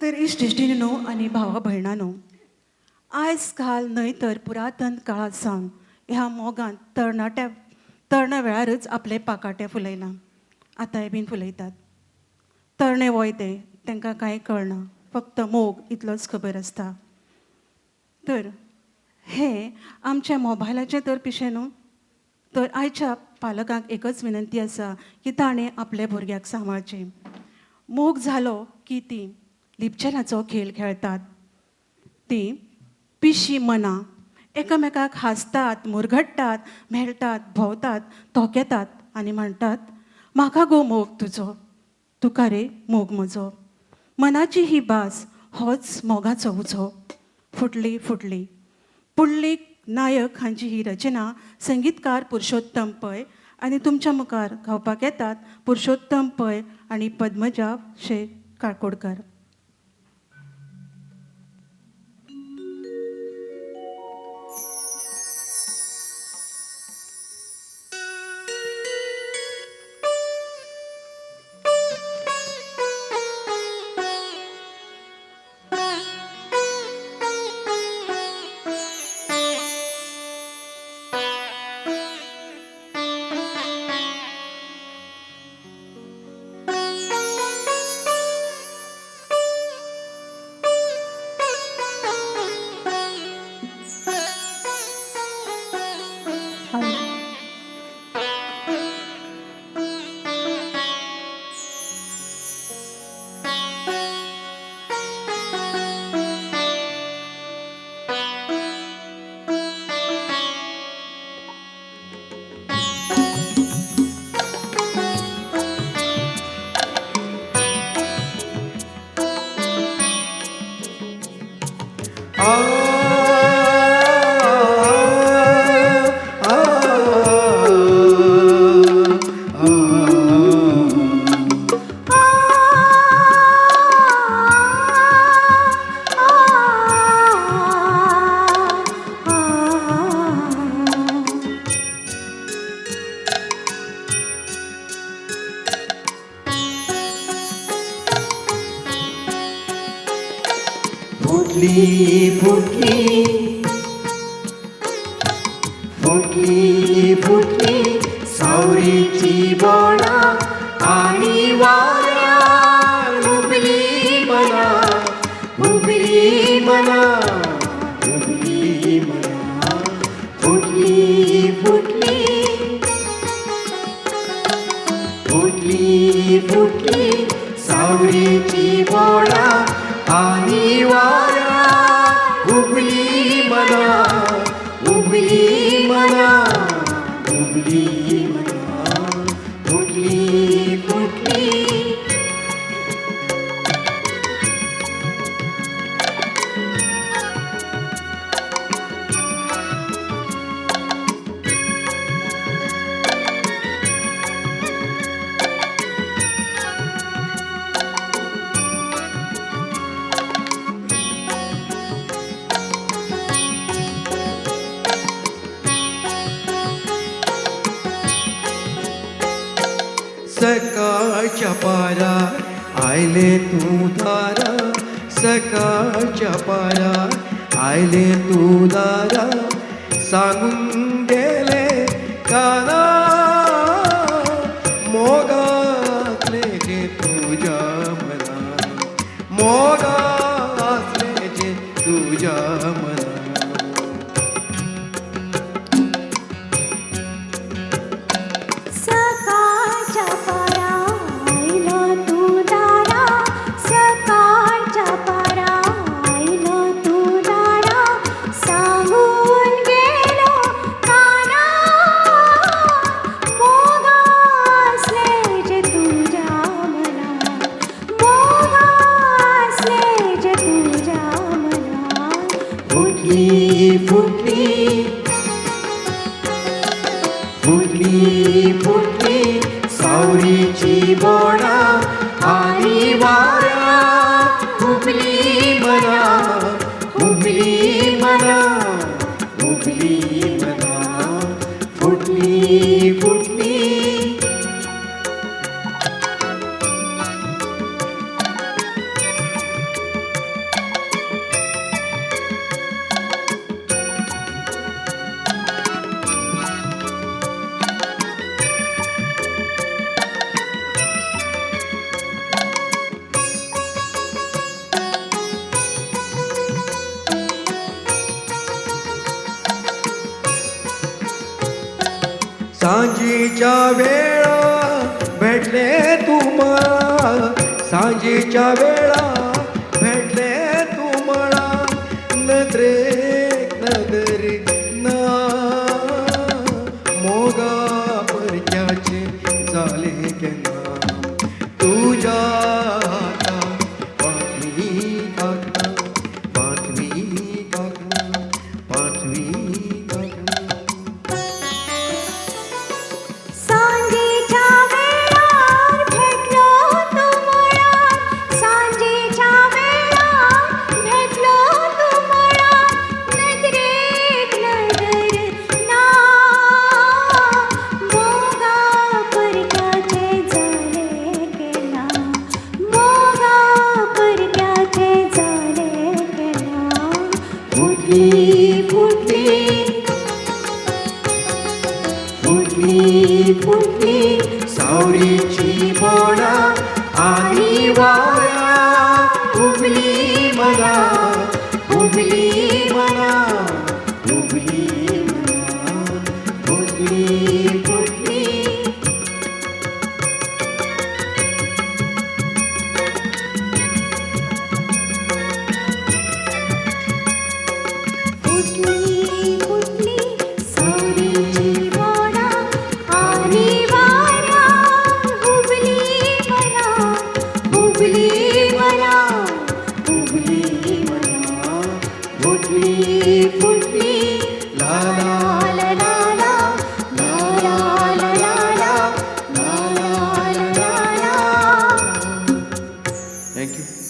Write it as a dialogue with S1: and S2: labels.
S1: तर इश्ट इश्टिणीनो आनी भावा भयणांनो, आयज काल न्हय तर पुरातन काळात सावन ह्या मोगान तरणा वेळारच आपले पाकाटे फुलयला, आतांय बीन फुलयतात. तरणे वयते तांकां कांय कळना, फक्त मोग इतलोच खबर आसता. तर हे आमच्या मोबायलाचें तर पिशें न्हू, तर आयच्या पालकांक एकच विनंती आसा की ताणें आपल्या भुरग्याक सांबाळचें. मोग जालो की तीं लिपचेलाचो खेळ खेळतात. तीं पिशी मनां एकामेकाक हांसतात, मुरगडटात, मेळटात, भोंवतात, तोखेतात आनी म्हणटात, म्हाका गो मोग तुजो, तुका रे मोग म्हजो. मनाची ही भास होच मोगाचो उजो. फुटली फुटली पुंडलीक नायक हांची ही रचना संगीतकार पुरुषोत्तम पै आनी तुमच्या मुखार गावपाक येतात पुरुषोत्तम पै आनी पद्मजा शेख काळकोडकर.
S2: फुटली फुटली फुटली फुटली सावरीची बोडा आणि वाऱ्यार उबली मना उबली मना उबली मना. फुटली फुटली फुटली फुटली सावरीची बोडा आणि वाऱ्या उबली मना उबली मना उबली मना. फुटली फुटली सकाळच्या पारार आयले तू दारा सकाळच्या पारार आयले तू दारा सांगून गेले काना मोगातले जे तुझ्या मना मोगातले जे तुझ्या मना. सांजेच्या वेळा भेटले तुम्हाला, सांजेच्या वेळा भेटले तुम्हाला, नजरेक नजरे ना मोगा परक्याचे झाले केन्ना तुझ्या हातात पाचवी काकणा, पाचवी काकणा, पाचवी काकणा.
S3: सांजेच्या वेळार भेटलो तुम्हाला, सांजेच्या वेळार भेटलो तुम्हाला, नजरेक नजर ना मोगा परक्याचे झाले केन्ना, मोगा परक्याचे झाले केन्ना. फुटली फुटली फुटली फुटली
S2: सावरीची बोडा आणि वाऱ्या उबली मला, उबली मला, उबली मला, फुटली फुटली.
S3: फुटली फुटली सावरीची बोडा आणि वाऱ्या उबली मला, उबली मला, उबली मला.
S2: फुटली
S3: फुटली
S2: ला ला
S3: ला ला ला ला ला ला ला ला ला ला ला ला.
S2: थँक्यू.